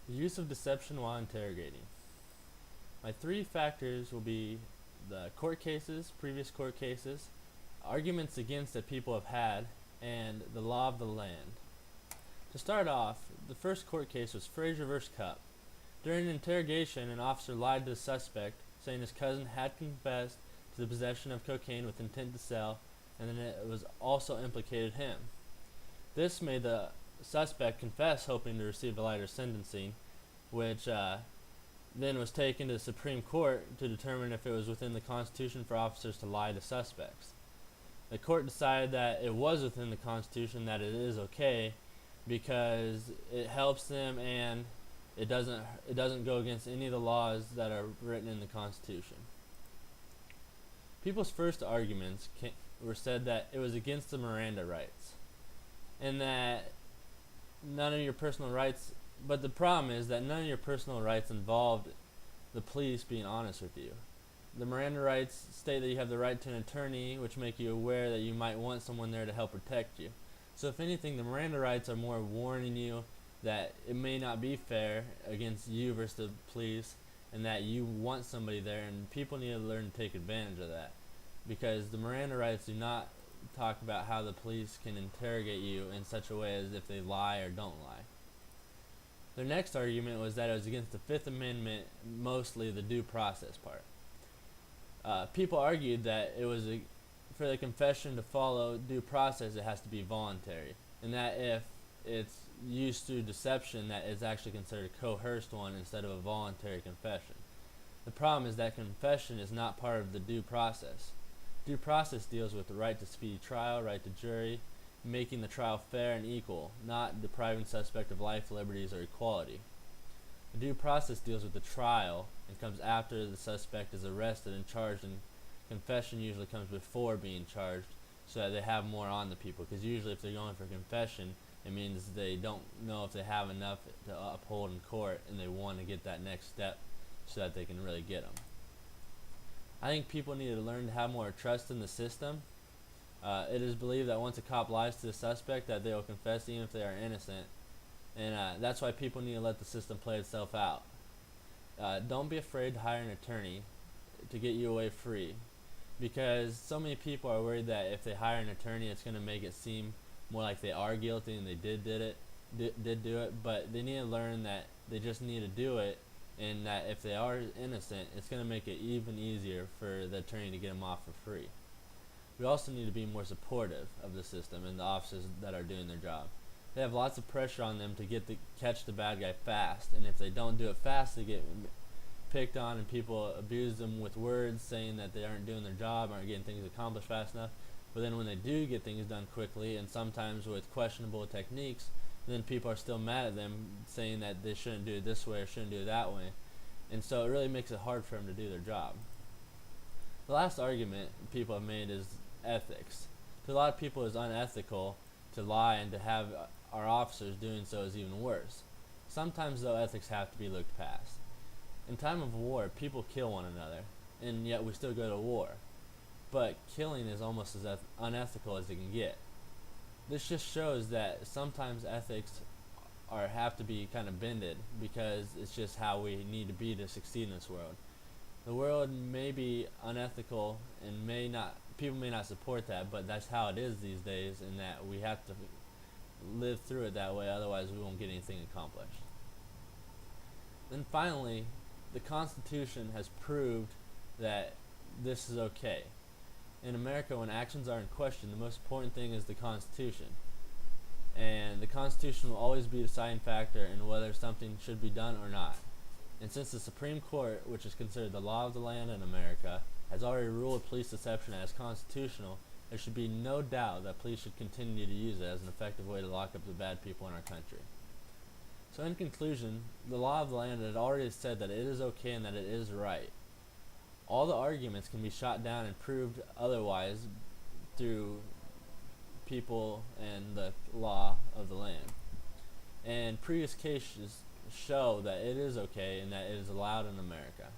The use of deception while interrogating. My three factors will be the court cases, previous court cases, arguments against that people have had, and the law of the land. To start off, the first court case was Frazier vs. Cup. During an interrogation, an officer lied to the suspect, saying his cousin had confessed to the possession of cocaine with intent to sell, and then it was also implicated him. This made the suspect confess, hoping to receive a lighter sentencing, which then was taken to the Supreme Court to determine if it was within the Constitution for officers to lie to suspects. The court decided that it was within the Constitution, that it is okay, because it helps them and it doesn't go against any of the laws that are written in the Constitution. People's first arguments were said that it was against the Miranda rights, and that none of your personal rights. But the problem is that none of your personal rights involved the police being honest with you. The Miranda rights state that you have the right to an attorney, which make you aware that you might want someone there to help protect you. So if anything, the Miranda rights are more warning you that it may not be fair against you versus the police, and that you want somebody there, and people need to learn to take advantage of that. Because the Miranda rights do not talk about how the police can interrogate you in such a way as if they lie or don't lie. Their next argument was that it was against the Fifth Amendment, mostly the due process part. People argued that it was for the confession to follow due process, it has to be voluntary, and that if it's used through deception, that it's actually considered a coerced one instead of a voluntary confession. The problem is that confession is not part of the due process. Due process deals with the right to speedy trial, right to jury, making the trial fair and equal, not depriving suspect of life, liberties, or equality. The due process deals with the trial and comes after the suspect is arrested and charged, and confession usually comes before being charged, so that they have more on the people, because usually if they're going for confession, it means they don't know if they have enough to uphold in court, and they want to get that next step so that they can really get them. I think people need to learn to have more trust in the system. It is believed that once a cop lies to the suspect, that they will confess even if they are innocent, and that's why people need to let the system play itself out. Don't be afraid to hire an attorney to get you away free, because so many people are worried that if they hire an attorney, it's going to make it seem more like they are guilty and they did do it. But they need to learn that they just need to do it, and that if they are innocent, it's going to make it even easier for the attorney to get them off for free. We also need to be more supportive of the system and the officers that are doing their job. They have lots of pressure on them to catch the bad guy fast, and if they don't do it fast, they get picked on, and people abuse them with words, saying that they aren't doing their job, aren't getting things accomplished fast enough. But then when they do get things done quickly, and sometimes with questionable techniques, then people are still mad at them, saying that they shouldn't do it this way or shouldn't do it that way. And so it really makes it hard for them to do their job. The last argument people have made is ethics. To a lot of people, it's unethical to lie, and to have our officers doing so is even worse. Sometimes, though, ethics have to be looked past. In time of war, people kill one another, and yet we still go to war. But killing is almost as unethical as it can get. This just shows that sometimes ethics have to be kind of bended, because it's just how we need to be to succeed in this world. The world may be unethical and people may not support that, but that's how it is these days, and that we have to live through it that way, otherwise we won't get anything accomplished. Then finally, the Constitution has proved that this is okay. In America, when actions are in question, the most important thing is the Constitution. And the Constitution will always be a deciding factor in whether something should be done or not. And since the Supreme Court, which is considered the law of the land in America, has already ruled police deception as constitutional, there should be no doubt that police should continue to use it as an effective way to lock up the bad people in our country. So in conclusion, the law of the land has already said that it is okay and that it is right. All the arguments can be shot down and proved otherwise through people and the law of the land. And previous cases show that it is okay and that it is allowed in America.